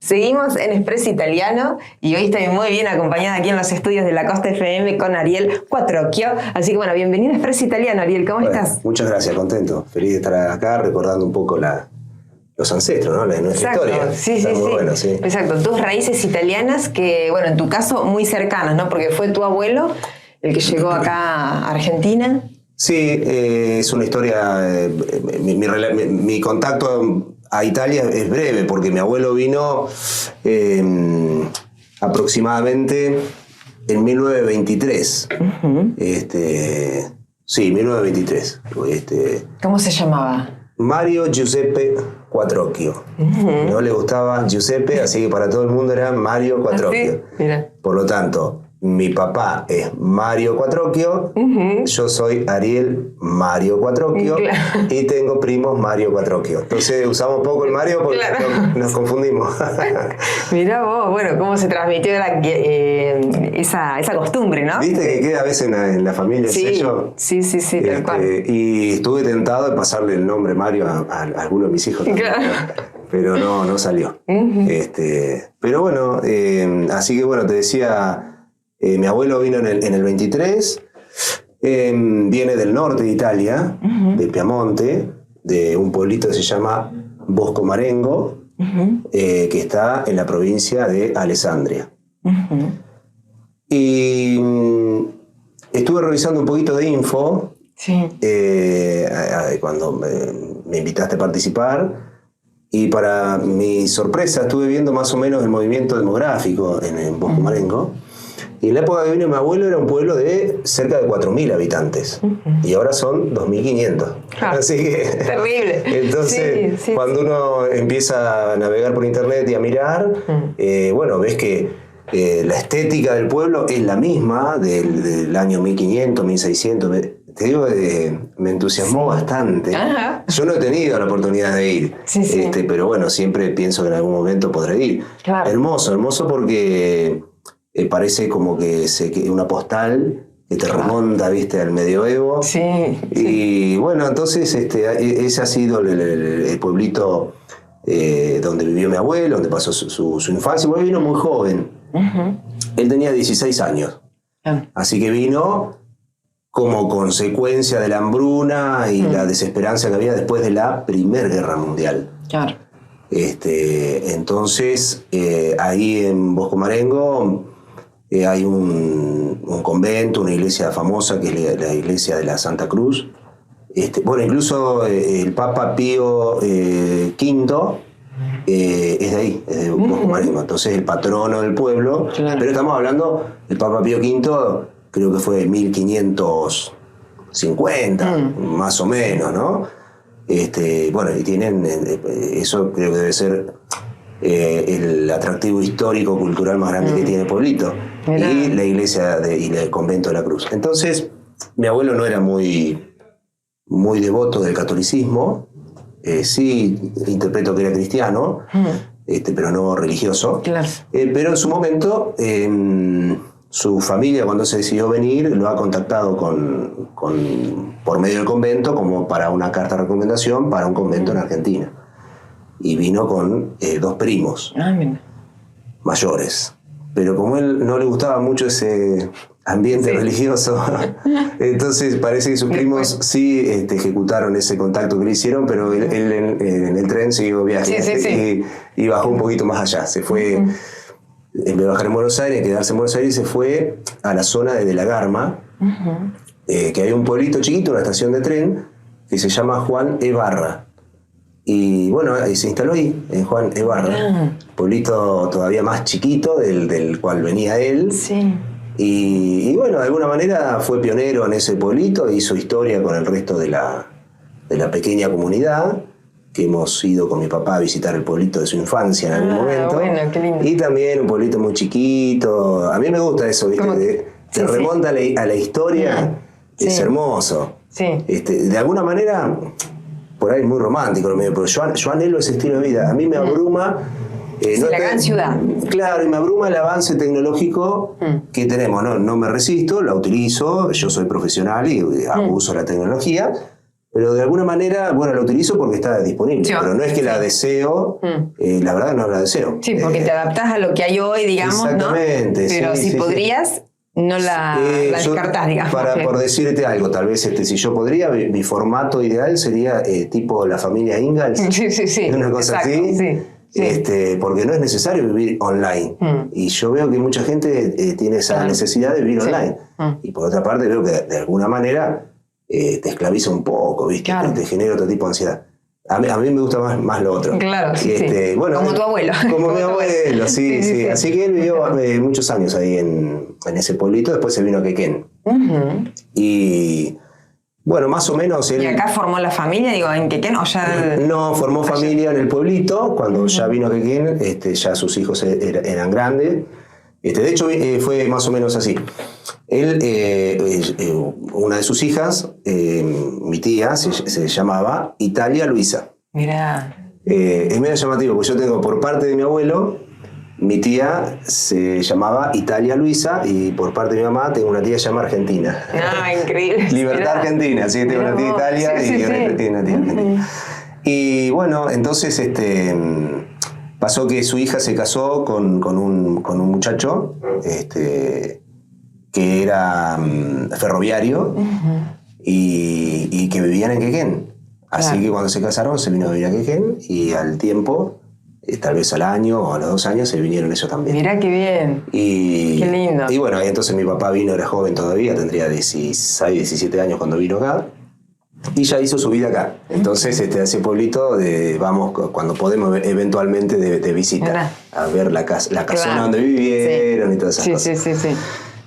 Seguimos en Expreso Italiano y hoy estoy muy bien acompañada aquí en los estudios de la Costa FM con Ariel Quattrocchio. Así que bueno, bienvenido a Expreso Italiano, Ariel, ¿cómo estás? Muchas gracias, contento. Feliz de estar acá recordando un poco los ancestros, ¿no? Nuestra historia. Sí. Bueno, sí. Exacto, tus raíces italianas que, bueno, en tu caso muy cercanas, ¿no? Porque fue tu abuelo el que llegó acá a Argentina. Sí, es una historia, mi contacto a Italia es breve, porque mi abuelo vino aproximadamente en 1923. Uh-huh. Sí, 1923. ¿Cómo se llamaba? Mario Giuseppe Quattrocchio. Uh-huh. No le gustaba Giuseppe, así que para todo el mundo era Mario Quattrocchio. ¿Sí? Mira. Por lo tanto, mi papá es Mario Quattrocchio, uh-huh. Yo soy Ariel Mario Quattrocchio, claro. Y tengo primos Mario Quattrocchio. Entonces usamos poco el Mario porque claro. nos confundimos. Mirá vos, bueno, cómo se transmitió esa costumbre, ¿no? Viste que queda a veces en la familia el sello. Sí, tal cual. Y estuve tentado de pasarle el nombre Mario a alguno de mis hijos también, claro. Pero no salió. Uh-huh. Pero bueno, así que bueno, te decía... mi abuelo vino en el 23, viene del norte de Italia, uh-huh. De Piamonte, de un pueblito que se llama Bosco Marengo, uh-huh. Que está en la provincia de Alessandria. Uh-huh. Y estuve revisando un poquito de info, sí. Cuando me invitaste a participar, y para mi sorpresa estuve viendo más o menos el movimiento demográfico en Bosco uh-huh. Marengo. Y en la época que vino mi abuelo era un pueblo de cerca de 4.000 habitantes. Uh-huh. Y ahora son 2.500. Ah, así que... terrible. Entonces, sí, cuando uno empieza a navegar por internet y a mirar, uh-huh. Bueno, ves que la estética del pueblo es la misma del año 1500, 1600. Te digo, me entusiasmó bastante. Ajá. Yo no he tenido la oportunidad de ir, sí. Pero bueno, siempre pienso que en algún momento podré ir. Claro. Hermoso porque... parece como que una postal que te remonta, viste, al medioevo. Sí. Y bueno, entonces ese ha sido el pueblito donde vivió mi abuelo, donde pasó su infancia. Bueno, vino muy joven. Uh-huh. Él tenía 16 años. Así que vino como consecuencia de la hambruna y la desesperanza que había después de la Primera Guerra Mundial. Claro. Entonces, ahí en Bosco Marengo... hay un convento, una iglesia famosa que es la iglesia de la Santa Cruz. Bueno, incluso el Papa Pío V es de ahí, es de Bosco Marengo. Entonces el patrono del pueblo. Claro. Pero estamos hablando, el Papa Pío V creo que fue 1550, más o menos, ¿no? Bueno, y tienen, eso creo que debe ser el atractivo histórico cultural más grande que tiene el pueblito. Mirá. Y la iglesia y el convento de la Cruz. Entonces mi abuelo no era muy devoto del catolicismo, sí interpreto que era cristiano, pero no religioso. Claro. Pero en su momento su familia, cuando se decidió venir, lo ha contactado por medio del convento como para una carta de recomendación para un convento en Argentina. Y vino con 2 primos mayores. Pero como a él no le gustaba mucho ese ambiente religioso, entonces parece que sus primos sí ejecutaron ese contacto que le hicieron, pero él en el tren siguió viaje y bajó un poquito más allá. Se fue, en vez de bajar en Buenos Aires, quedarse en Buenos Aires, se fue a la zona de La Garma, uh-huh. Que hay un pueblito chiquito, una estación de tren, que se llama Juan Ebarra. Y bueno, se instaló ahí, en Juan Ebarra, pueblito todavía más chiquito del cual venía él. Sí. Y bueno, de alguna manera fue pionero en ese pueblito, hizo historia con el resto de la pequeña comunidad, que hemos ido con mi papá a visitar el pueblito de su infancia en algún momento. Bueno, qué lindo. Y también un pueblito muy chiquito. A mí me gusta eso, ¿viste? Te remonta a la historia, es hermoso. Sí. De alguna manera... por ahí es muy romántico lo mío, pero yo anhelo ese estilo de vida. A mí me abruma... la gran ciudad. Claro, y me abruma el avance tecnológico que tenemos. No me resisto, la utilizo, yo soy profesional y uso la tecnología, Pero de alguna manera, bueno, la utilizo porque está disponible. Sí, pero no es que la deseo, la verdad no la deseo. Sí, porque te adaptás a lo que hay hoy, digamos, exactamente, ¿no? Pero sí, si sí, podrías, no la descartás, digamos. Por decirte algo, tal vez si yo podría, mi formato ideal sería tipo la familia Ingalls. Sí. Una cosa exacto, así. Sí. Porque no es necesario vivir online. Y yo veo que mucha gente tiene esa necesidad de vivir online. Y por otra parte veo que de alguna manera te esclaviza un poco, ¿viste? Claro. Te genera otro tipo de ansiedad. A mí me gusta más lo otro. Claro, sí. Bueno, como tu abuelo. Como mi abuelo, sí. Así que él vivió muchos años ahí en ese pueblito, después se vino a Quequén. Y bueno, más o menos él... ¿Y acá formó la familia, digo, en Quequén o ya...? No, formó familia en el pueblito. Cuando ya vino a Quequén, ya sus hijos eran grandes. De hecho, fue más o menos así. Él, una de sus hijas, mi tía, se llamaba Italia Luisa. Mirá. Es medio llamativo, porque yo tengo por parte de mi abuelo, mi tía se llamaba Italia Luisa, y por parte de mi mamá tengo una tía llamada Argentina. Ah, increíble. Libertad Argentina, así que tengo una tía Italia y una tía Argentina. Y bueno, entonces pasó que su hija se casó con un muchacho que era ferroviario y que vivían en Quequén. Así que cuando se casaron se vino a vivir a Quequén y al tiempo, tal vez al año o a los 2 años, se vinieron ellos también. Mirá qué bien. Qué lindo. Y bueno, entonces mi papá vino, era joven todavía, tendría 16, 17 años cuando vino acá. Y ya hizo su vida acá. Entonces, a ese pueblito vamos cuando podemos eventualmente de visita. A ver la casona donde vivieron y todas esas cosas. Sí.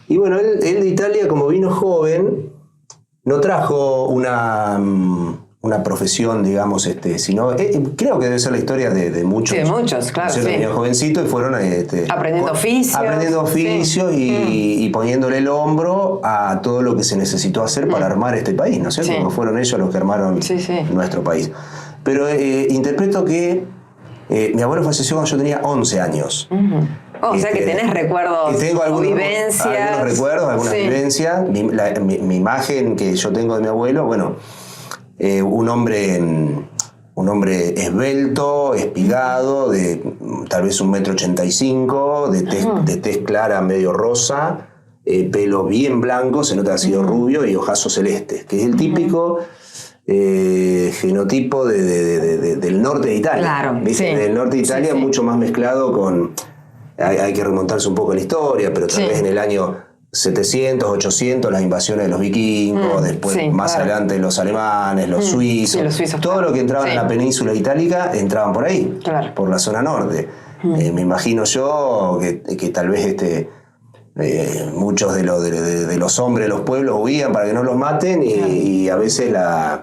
Y bueno, él de Italia, como vino joven, no trajo una profesión, digamos, sino creo que debe ser la historia de muchos. Sí, de muchos, claro. Venían jovencitos y fueron aprendiendo oficios. Y poniéndole el hombro a todo lo que se necesitó hacer para armar este país, ¿no es cierto? Porque fueron ellos los que armaron nuestro país. Pero interpreto que mi abuelo falleció cuando yo tenía 11 años. O sea que tenés recuerdos, tengo algunos vivencias. algunas vivencias. Mi imagen que yo tengo de mi abuelo, bueno, un hombre esbelto, espigado, de tal vez 1,85 m, de tez clara medio rosa, pelo bien blanco, se nota que ha sido rubio, y ojazos celestes, que es el típico genotipo del norte de Italia. Claro, del norte de Italia, mucho más mezclado con... Hay que remontarse un poco a la historia, pero tal vez en el año 700, 800, las invasiones de los vikingos, después más adelante los alemanes, los suizos, todo lo que entraba en la península itálica entraban por ahí, por la zona norte. Me imagino yo que tal vez muchos de los hombres de los pueblos huían para que no los maten y a veces las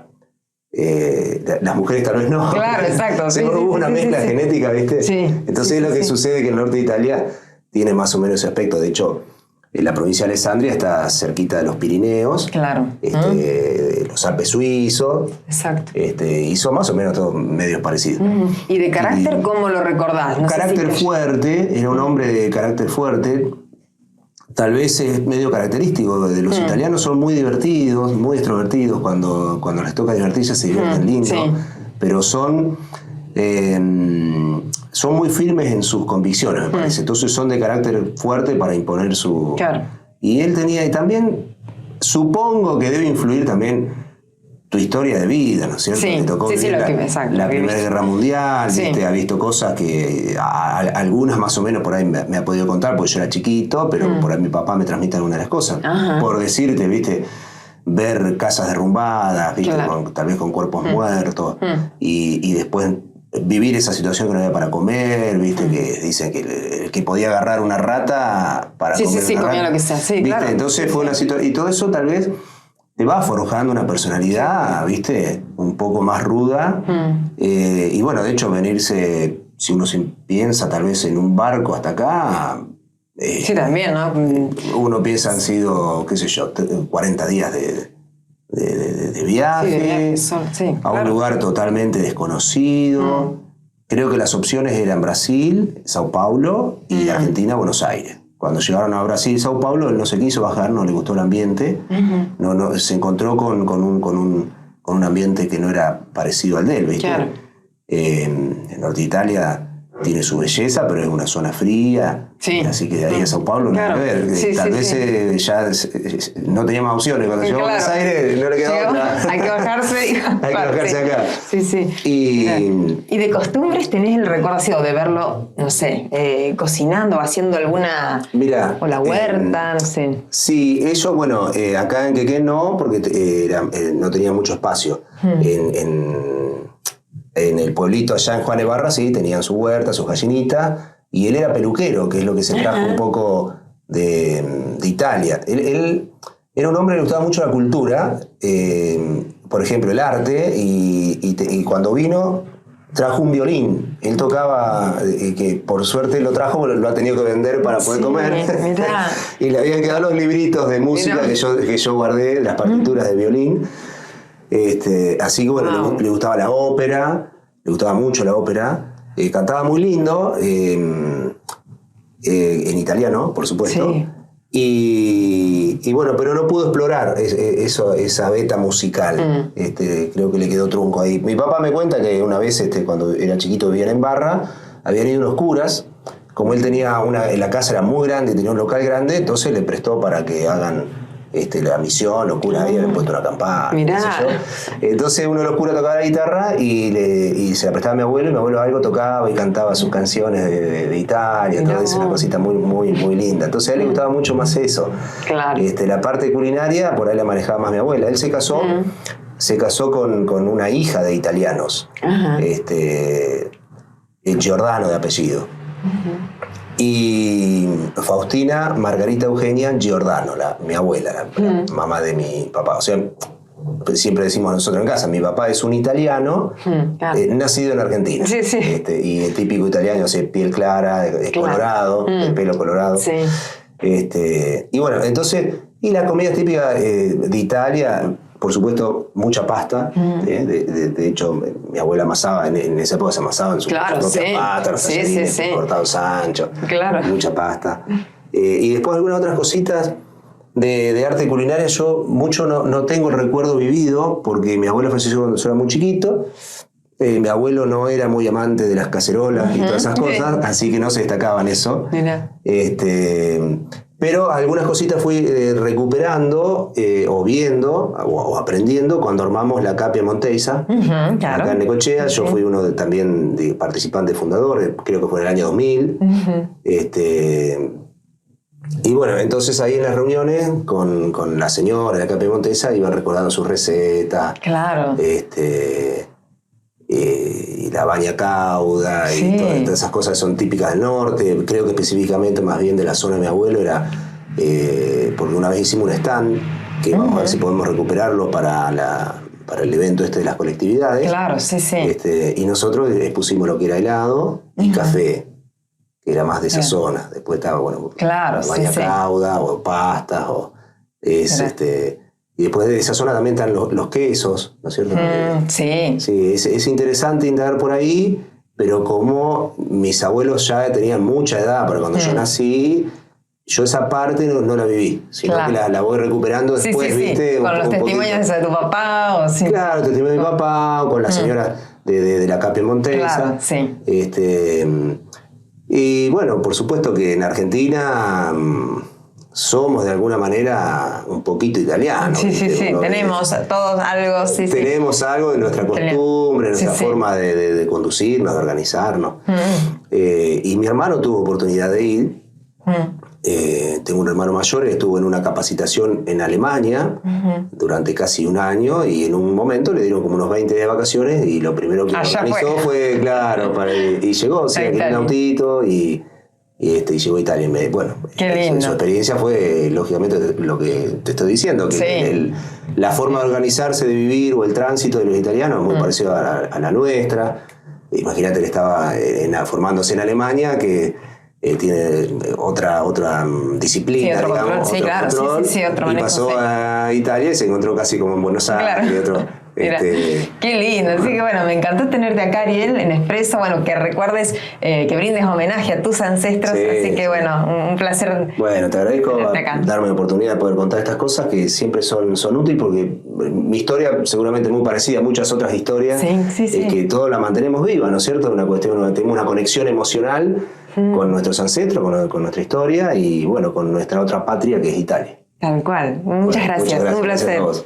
mujeres tal vez no. Claro, exacto. Hubo una mezcla genética, ¿viste? Entonces es lo que sucede, que el norte de Italia tiene más o menos ese aspecto. De hecho, la provincia de Alessandria está cerquita de los Pirineos. Claro. Los Alpes suizos. Exacto. Y son más o menos todos medios parecidos. ¿Y de carácter cómo lo recordás? Fuerte, era un hombre de carácter fuerte. Tal vez es medio característico de los italianos, son muy divertidos, muy extrovertidos, cuando les toca divertirse se divierten lindo, pero son muy firmes en sus convicciones, me parece. Entonces son de carácter fuerte para imponer su... Claro. Y él tenía, y también supongo que debe influir también tu historia de vida, ¿no es cierto? Sí, te tocó vivir la Primera Guerra Mundial, ¿viste? Ha visto cosas que algunas más o menos por ahí me ha podido contar, porque yo era chiquito, pero por ahí mi papá me transmite algunas de las cosas. Por decirte, ¿viste? Ver casas derrumbadas, ¿viste? Tal vez con cuerpos muertos, y después vivir esa situación que no había para comer, ¿viste? Que dicen que que podía agarrar una rata para comer una comía rata, lo que sea. Sí, ¿viste? claro. Entonces fue una situación, y todo eso tal vez te va forjando una personalidad, ¿viste? Un poco más ruda. Y bueno, de hecho, venirse, si uno se piensa tal vez en un barco hasta acá... sí, también, ¿no? Uno piensa han sido, qué sé yo, 40 días de viaje, a un lugar totalmente desconocido. Creo que las opciones eran Brasil, Sao Paulo y Argentina, Buenos Aires. Cuando llegaron a Brasil y Sao Paulo, él no se quiso bajar, no le gustó el ambiente. Se encontró con con un ambiente que no era parecido al de él, ¿viste? Claro. El norte de Italia tiene su belleza, pero es una zona fría. Sí. Así que de ahí a Sao Paulo Claro. nada que ver. Sí, Tal sí, vez no tenía más opciones. Cuando llegó a Buenos Aires no le quedó otra. Hay que bajarse. Hay que bajarse acá. Sí, sí. Y de costumbres tenés el recuerdo así, o de verlo, no sé, cocinando, haciendo alguna... Mira, o la huerta, no sé. Sí, eso, bueno, acá en Quequén no, porque no tenía mucho espacio. En el pueblito allá en Juan de Barra, sí, tenían su huerta, su gallinita, y él era peluquero, que es lo que se trajo un poco de Italia. Él era un hombre que le gustaba mucho la cultura, por ejemplo, el arte, y cuando vino trajo un violín. Él tocaba, que por suerte lo trajo, lo ha tenido que vender para poder comer. Mirá. Y le habían quedado los libritos de música que yo guardé, las partituras de violín. Así que bueno, le gustaba la ópera, le gustaba mucho la ópera, cantaba muy lindo, en italiano, por supuesto, Sí. y bueno, pero no pudo explorar esa beta musical. Creo que le quedó trunco ahí. Mi papá me cuenta que una vez, cuando era chiquito, vivían en Barra, habían ido unos curas, como él tenía la casa era muy grande, tenía un local grande, entonces le prestó para que hagan la misión, los curas habían puesto una campana, qué sé yo. Entonces uno de los curas tocaba la guitarra y se la prestaba a mi abuelo, y mi abuelo algo tocaba y cantaba sus canciones de Italia, todo eso, una cosita muy, muy, muy linda. Entonces a él le gustaba mucho más eso. Claro. La parte culinaria, por ahí la manejaba más mi abuela. Él se casó con una hija de italianos, Giordano de apellido. Y Faustina Margarita Eugenia Giordano, mi abuela, la mamá de mi papá. O sea, siempre decimos nosotros en casa, mi papá es un italiano, nacido en Argentina. Sí, sí. Y el típico italiano, o sea, piel clara, colorado, de pelo colorado. Sí. Y bueno, entonces, y la comida típica de Italia, por supuesto, mucha pasta. De hecho, mi abuela amasaba, en esa época se amasaba en su propia pasta, los tallarines cortados anchos, mucha pasta. Y después algunas otras cositas de arte culinaria. Yo mucho no tengo el recuerdo vivido, porque mi abuelo falleció cuando yo era muy chiquito. Mi abuelo no era muy amante de las cacerolas y todas esas cosas, así que no se destacaba en eso. Pero algunas cositas fui recuperando o viendo o aprendiendo cuando armamos la Capia Montesa, acá en Necochea. Yo fui uno también de participante fundador, creo que fue en el año 2000. Y bueno, entonces ahí en las reuniones con la señora de la Capia Montesa iban recordando sus recetas. Claro. Y la baña cauda y todas esas cosas son típicas del norte. Creo que específicamente más bien de la zona de mi abuelo era porque una vez hicimos un stand que vamos a ver si podemos recuperarlo para el evento de las colectividades. Claro, sí. Y nosotros pusimos lo que era helado y café, que era más de esa zona. Después estaba, bueno, la baña cauda o pastas y después de esa zona también están los quesos, ¿no es cierto? Sí. Sí, es interesante indagar por ahí, pero como mis abuelos ya tenían mucha edad para cuando yo nací, yo esa parte no la viví, sino que la voy recuperando después, ¿viste? Con los testimonios de tu papá o sí. Claro, testimonio de mi papá, o con la señora de la Capia Montesa. Claro, y bueno, por supuesto que en Argentina somos de alguna manera un poquito italianos. Sí. Tenemos todos algo, Tenemos algo de nuestra costumbre, nuestra forma de conducirnos, de organizarnos. Y mi hermano tuvo oportunidad de ir. Tengo un hermano mayor que estuvo en una capacitación en Alemania durante casi un año, y en un momento le dieron como unos 20 días de vacaciones, y lo primero que organizó fue y llegó, o sea, en un autito y llegó a Italia. Bueno, su experiencia fue lógicamente lo que te estoy diciendo, que la forma de organizarse, de vivir, o el tránsito de los italianos es muy parecido a la nuestra. Imagínate, él estaba formándose en Alemania, que tiene otra disciplina, otro digamos, control, otro control, otro y pasó a Italia y se encontró casi como en Buenos Aires, Mira, qué lindo. Así que bueno, me encantó tenerte acá, Ariel, en Expreso. Bueno, que recuerdes, que brindes homenaje a tus ancestros. Sí, así que bueno, un placer. Bueno, te agradezco darme la oportunidad de poder contar estas cosas que siempre son útiles, porque mi historia seguramente muy parecida a muchas otras historias, sí. que todos la mantenemos viva, ¿no es cierto? Una cuestión, tenemos una conexión emocional con nuestros ancestros, con nuestra historia y bueno, con nuestra otra patria que es Italia. Tal cual. Muchas gracias. Un placer. Gracias a vos.